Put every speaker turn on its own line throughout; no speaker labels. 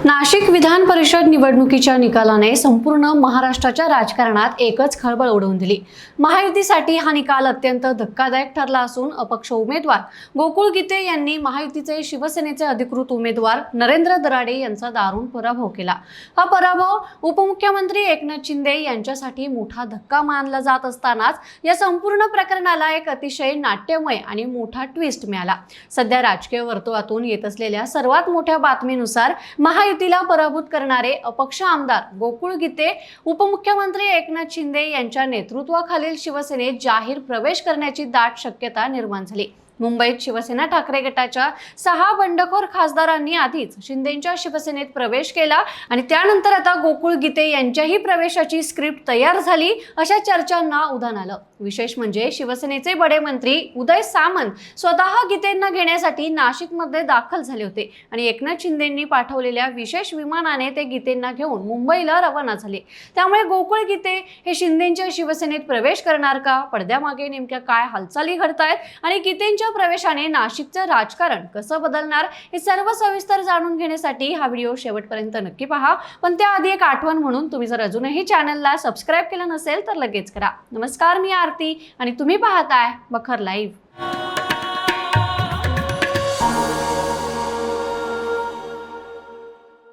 नाशिक विधान परिषद निवडणुकीच्या निकालाने संपूर्ण महाराष्ट्राच्या राजकारणात एकच खळबळ उडवून दिली। महायुतीसाठी हा निकाल अत्यंत धक्कादायक ठरला असून अपक्ष उमेदवार गोकुळ गीते यांनी महायुतीचे शिवसेनेचे अधिकृत उमेदवार नरेंद्र दराडे यांचा दारुण पराभव केला। हा पराभव उपमुख्यमंत्री एकनाथ शिंदे यांच्यासाठी मोठा धक्का मानला जात असतानाच या संपूर्ण प्रकरणाला एक अतिशय नाट्यमय आणि मोठा ट्विस्ट मिळाला। सध्या राजकीय वर्तुळातून येत असलेल्या सर्वात मोठ्या बातमीनुसार महायुतीला पराभूत करणारे अपक्ष आमदार गोकुळ गीते उपमुख्यमंत्री एकनाथ शिंदे यांच्या नेतृत्वाखालील शिवसेनेत जाहीर प्रवेश करण्याची दाट शक्यता निर्माण झाली। मुंबईत शिवसेना ठाकरे गटाच्या 6 बंडखोर खासदारांनी आधीच शिंदेंच्या शिवसेनेत प्रवेश केला आणि त्यानंतर आता गोकुळ गीते यांच्याही प्रवेशाची स्क्रिप्ट तयार झाली अशा चर्चांना उधाण आलं। विशेष म्हणजे शिवसेनेचे बडे मंत्री उदय सामंत स्वतः गीतेंना घेण्यासाठी नाशिकमध्ये दाखल झाले होते आणि एकनाथ शिंदेंनी पाठवलेल्या विशेष विमानाने ते गीतेंना घेऊन मुंबईला रवाना झाले। त्यामुळे गोकुळ गीते हे शिंदेंच्या शिवसेनेत प्रवेश करणार का? पडद्यामागे नेमक्या काय हालचाली घडतायत आणि गीतेंच्या प्रवेशाने नाशिकचं राजकारण कसं बदलणार हे सर्व सविस्तर जाणून घेण्यासाठी हा व्हिडिओ शेवटपर्यंत नक्की पहा। पण त्याआधी एक आठवण म्हणून तुम्ही जर अजूनही चॅनलला सबस्क्राइब केलं नसेल तर लगेच करा। नमस्कार, मी आरती आणि तुम्ही पाहताय बखर लाईव्ह।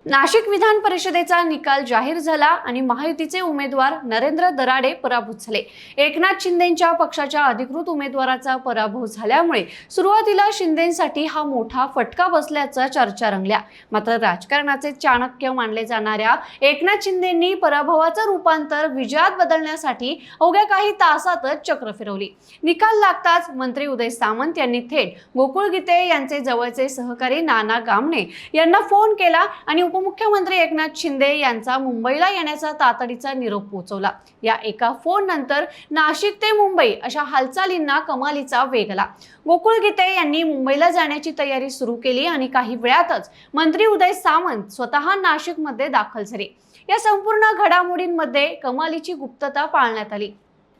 नाशिक विधान परिषदेचा निकाल जाहीर झाला आणि महायुतीचे उमेदवार नरेंद्र दराडे पराभूत झाले। एकनाथ शिंदेंच्या पक्षाच्या अधिकृत उमेदवाराचा पराभव झाल्यामुळे सुरुवातीला शिंदेंसाठी हा मोठा फटका बसल्याच्या चर्चा रंगल्या। मात्र राजकारणाचे चाणक्य मानले जाणाऱ्या एकनाथ शिंदेंनी पराभवाचं रूपांतर विजयात बदलण्यासाठी अवघ्या काही तासातच चक्र फिरवली। निकाल लागताच मंत्री उदय सामंत यांनी थेट गोकुळ गीते यांचे जवळचे सहकारी नाना गामणे यांना फोन केला आणि उपमुख्यमंत्री एकनाथ शिंदे यांचा मुंबईला येण्याचा तातडीचा निरोप पोहोचवला। या एका फोन नंतर नाशिक ते मुंबई अशा हालचालींना कमालीचा वेग आला। गोकुळ गीते यांनी मुंबईला जाण्याची तयारी सुरू केली आणि काही वेळातच मंत्री उदय सामंत स्वतः नाशिकमध्ये दाखल झाले। या संपूर्ण घडामोडींमध्ये कमालीची गुप्तता पाळण्यात आली।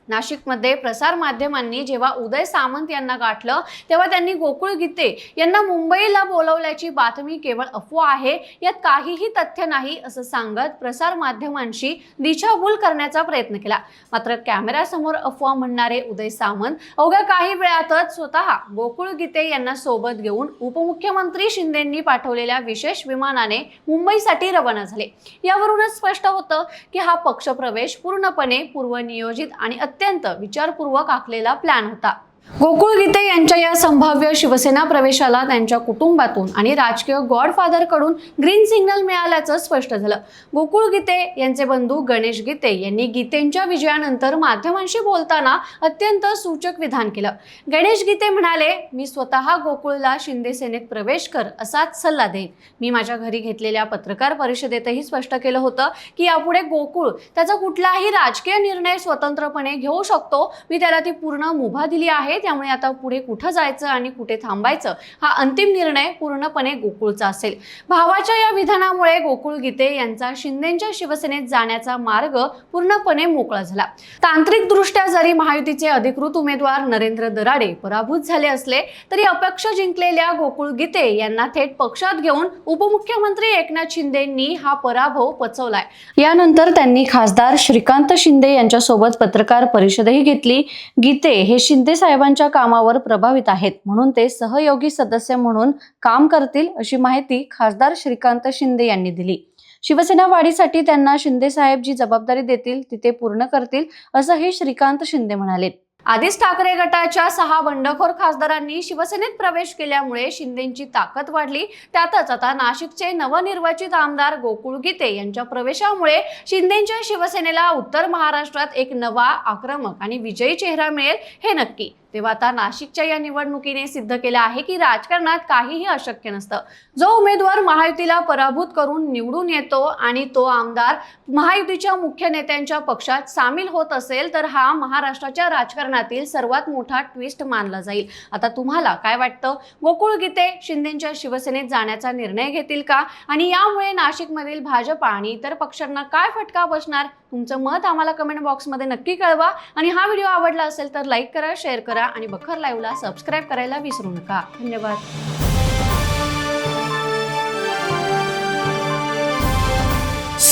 नाशिकमध्ये प्रसार माध्यमांनी जेव्हा उदय सामंत यांना गाठलं तेव्हा त्यांनी गोकुळ गीते यांना मुंबईला बोलवल्याची बातमी केवळ अफवा आहे, यात काहीही तथ्य नाही असं सांगत प्रसार माध्यमांशी दिशाभूल करण्याचा प्रयत्न केला। मात्र कॅमेऱ्यासमोर अफवा म्हणणारे उदय सामंत अवघ्या काही वेळातच स्वतः गोकुळ गीते यांना सोबत घेऊन उपमुख्यमंत्री शिंदेंनी पाठवलेल्या विशेष विमानाने मुंबईसाठी रवाना झाले। यावरूनच स्पष्ट होतं की हा पक्षप्रवेश पूर्णपणे पूर्वनियोजित आणि अत्यंत विचारपूर्वक आखलेला प्लॅन होता। गोकुळ गीते यांच्या या संभाव्य शिवसेना प्रवेशाला त्यांच्या कुटुंबातून आणि राजकीय गॉडफादर कडून ग्रीन सिग्नल मिळाल्याचं स्पष्ट झालं। गोकुळ गीते यांचे बंधू गणेश गीते यांनी गीतेंच्या विजयानंतर माध्यमांशी बोलताना अत्यंत सूचक विधान केलं। गणेश गीते म्हणाले, मी स्वतः गोकुळला शिंदे सेनेत प्रवेश कर असाच सल्ला देईन। मी माझ्या घरी घेतलेल्या पत्रकार परिषदेतही स्पष्ट केलं होतं की यापुढे गोकुळ त्याचा कुठलाही राजकीय निर्णय स्वतंत्रपणे घेऊ शकतो। मी त्याला ती पूर्ण मुभा दिली आहे। त्यामुळे आता पुढे कुठे जायचं आणि कुठे थांबायचं हा अंतिम निर्णय पूर्णपणे गोकुळचा असेल। भावाच्या या विधानामुळे गोकुळ गीते यांचा शिंदेंच्या शिवसेनेत जाण्याचा मार्ग पूर्णपणे मोकळा झाला। तांत्रिक दृष्ट्या जरी महायुतीचे अधिकृत उमेदवार नरेंद्र दराडे पराभूत झाले असले तरी अपक्ष जिंकलेल्या गोकुळ गीते यांना थेट पक्षात घेऊन उपमुख्यमंत्री एकनाथ शिंदेंनी हा पराभव पचवलाय। यानंतर त्यांनी खासदार श्रीकांत शिंदे यांच्यासोबत पत्रकार परिषदही घेतली। गीते हे शिंदे साहेबांच्या कामावर प्रभावित आहेत म्हणून ते सहयोगी सदस्य म्हणून काम करतील अशी माहिती खासदार श्रीकांत शिंदे यांनी दिली। शिवसेना वाढीसाठी त्यांना शिंदे साहेब जी जबाबदारी देतील ती ते पूर्ण करतील असंही श्रीकांत शिंदे म्हणाले। आधीच ठाकरे गटाच्या 6 बंडखोर खासदारांनी शिवसेनेत प्रवेश केल्यामुळे शिंदेंची ताकद वाढली। त्यातच आता नाशिकचे नवनिर्वाचित आमदार गोकुळ गीते यांच्या प्रवेशामुळे शिंदेंच्या शिवसेनेला उत्तर महाराष्ट्रात एक नवा, आक्रमक आणि विजयी चेहरा मिळेल हे नक्की। तेव्हा आता नाशिकच्या या निवडणुकीने सिद्ध केलं आहे की राजकारणात काहीही अशक्य नसतं। जो उमेदवार महायुतीला पराभूत करून निवडून येतो आणि तो आमदार महायुतीच्या मुख्य नेत्यांच्या पक्षात सामील होत असेल तर हा महाराष्ट्राच्या राजकारणातील सर्वात मोठा ट्विस्ट मानला जाईल। आता तुम्हाला काय वाटतं? गोकुळ गीते शिंदेंच्या शिवसेनेत जाण्याचा निर्णय घेतील का? आणि यामुळे नाशिकमधील भाजप आणि इतर पक्षांना काय फटका बसणार? तुमचं मत आम्हाला कमेंट बॉक्समध्ये नक्की कळवा आणि हा व्हिडिओ आवडला असेल तर लाईक करा, शेअर करा आणि बखर लाईव्हला सबस्क्राइब करायला विसरू नका। धन्यवाद।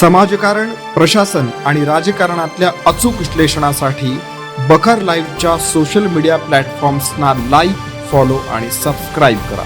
समाजकारण, प्रशासन आणि राजकारणातल्या अचूक विश्लेषणासाठी बखर लाईव्हच्या सोशल मीडिया प्लॅटफॉर्म्सना लाईक, फॉलो आणि सबस्क्राईब करा.